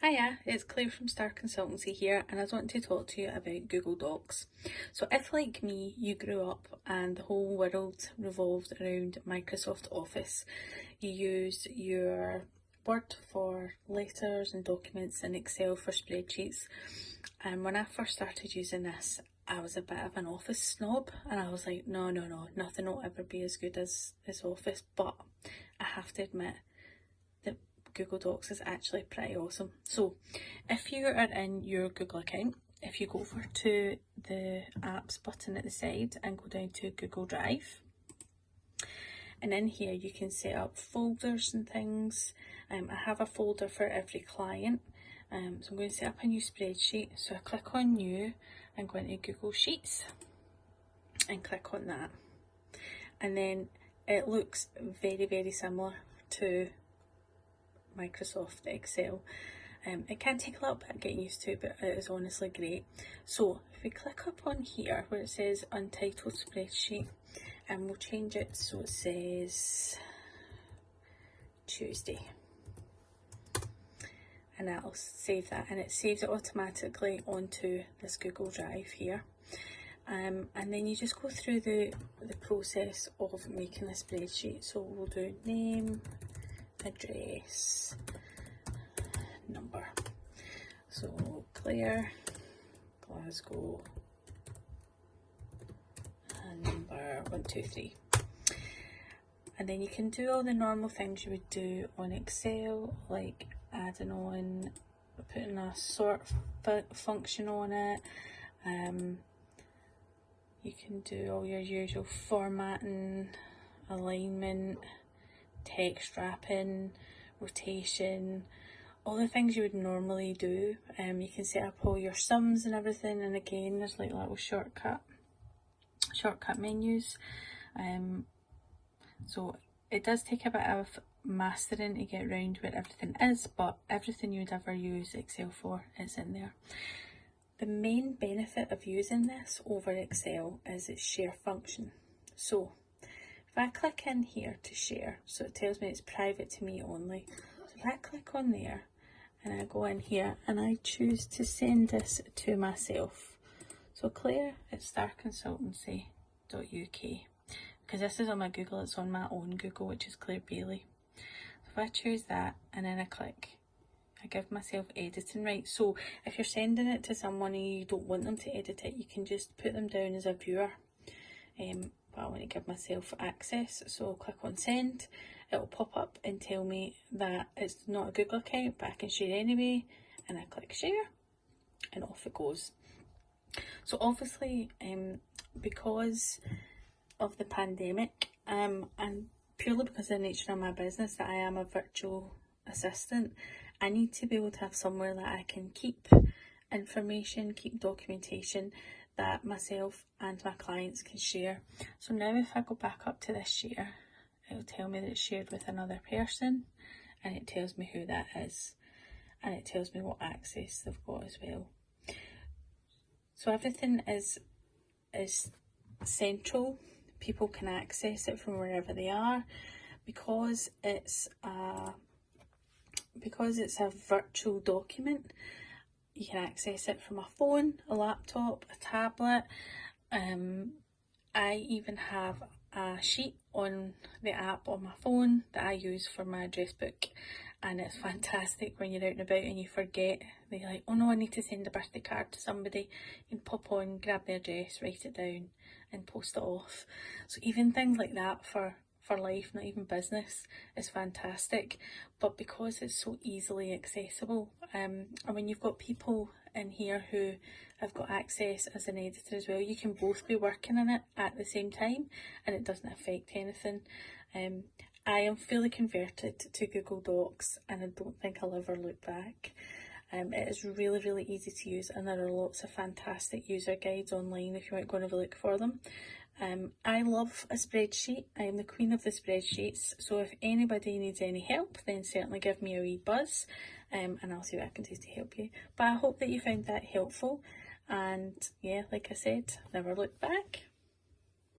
Hiya, it's Claire from Star Consultancy here, and I was wanting to talk to you about Google Docs. So if, like me, you grew up and the whole world revolved around Microsoft Office, you used your Word for letters and documents and Excel for spreadsheets, and when I first started using this, I was a bit of an Office snob, and I was like, no, nothing will ever be as good as Office, but I have to admit, Google Docs is actually pretty awesome. So if you are in your Google account, if you go over to the apps button at the side and go down to Google Drive, and in here you can set up folders and things. I have a folder for every client, so I'm going to set up a new spreadsheet. So I click on new and go into Google Sheets and click on that, and then it looks very similar to Microsoft Excel. It can take a little bit getting used to, but it is honestly great. So if we click up on here where it says Untitled Spreadsheet, and we'll change it so it says Tuesday, and that'll save that, and it saves it automatically onto this Google Drive here. And then you just go through the process of making a spreadsheet. So we'll do name, address, number. So Clare, Glasgow, and number 123. And then you can do all the normal things you would do on Excel, like adding on, putting a sort function on it. You can do all your usual formatting, alignment, text wrapping, rotation, all the things you would normally do. You can set up all your sums and everything, and again there's like little shortcut menus. So it does take a bit of mastering to get around where everything is, but everything you would ever use Excel for is in there. The main benefit of using this over Excel is its share function. So if I click in here to share, so it tells me it's private to me only. So if I click on there and I go in here and I choose to send this to myself. So Claire at starconsultancy.uk, because this is on my Google, it's on my own Google, which is Clare Baillie. So if I choose that and then I click, I give myself editing rights. So if you're sending it to someone and you don't want them to edit it, you can just put them down as a viewer. But I want to give myself access, so I'll click on send. It'll pop up and tell me that it's not a Google account, but I can share anyway, and I click share and off it goes. So obviously because of the pandemic, and purely because of the nature of my business that I am a virtual assistant, I need to be able to have somewhere that I can keep information, keep documentation that myself and my clients can share. So now if I go back up to this share, it'll tell me that it's shared with another person, and it tells me who that is, and it tells me what access they've got as well. So everything is central. People can access it from wherever they are, because it's a virtual document. You can access it from a phone, a laptop, a tablet. I even have a sheet on the app on my phone that I use for my address book, and it's fantastic when you're out and about and you forget. You're like, oh no, I need to send a birthday card to somebody. You can pop on, grab the address, write it down and post it off. So even things like that for life, not even business, is fantastic. But because it's so easily accessible, and when you've got people in here who have got access as an editor as well, you can both be working in it at the same time and it doesn't affect anything. I am fully converted to Google Docs, and I don't think I'll ever look back. It is really easy to use, and there are lots of fantastic user guides online if you want to go and have a look for them. I love a spreadsheet. I am the queen of the spreadsheets, so if anybody needs any help, then certainly give me a wee buzz, and I'll see what I can do to help you. But I hope that you found that helpful, and yeah, like I said, never look back.